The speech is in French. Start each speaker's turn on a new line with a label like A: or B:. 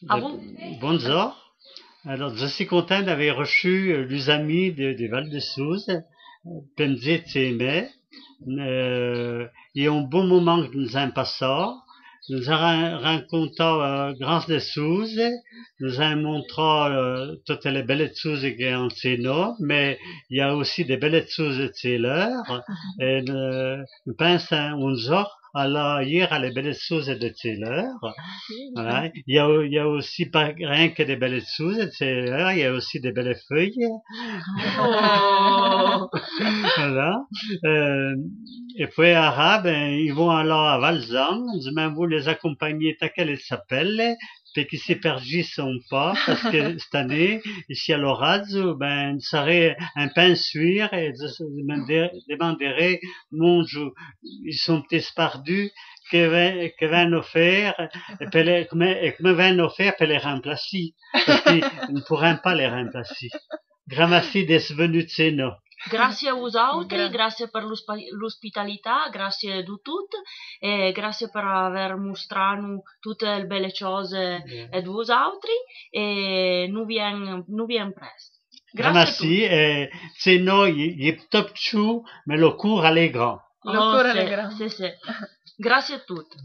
A: À vous?
B: Bonjour. Alors, je suis content d'avoir reçu les amis de Val-de-Souze, Pemzit et Aimé. Il y a un bon moment que nous avons passé. Nous avons rencontré Grâce de Souze. Nous avons montré toutes les belles choses qu'il y a en Sénat, mais il y a aussi des belles choses de l'heure. Et nous pensons un jour à lire les belles choses de Taylor. Voilà. Il y a aussi pas rien que des belles choses, il y a aussi des belles feuilles.
A: Oh.
B: Voilà. Euh, et puis arabe, ils vont alors à Valzan. Demain, vous les accompagnez à quelle s'appelle, puis qu'ils se perdissent pas, parce que cette année, ici à l'Orazzo, ben, ça serait un pain suir et je demanderai, mon Dieu, ils sont petits perdus, que va nous faire, et que va nous faire pour les remplacer, parce qu'ils ne pourront pas les remplacer. Grazie di svenuzeno.
A: Grazie a vosaltres, grazie per l'ospitalità, grazie di tutto e grazie per aver mostrato tutte le belle cose a vosaltres e nous vien presto. Grazie a tutti.
B: Grazie, se no, gli top mais le cours allegrant.
A: Oh, sì, sì, sì. Grazie a tutti.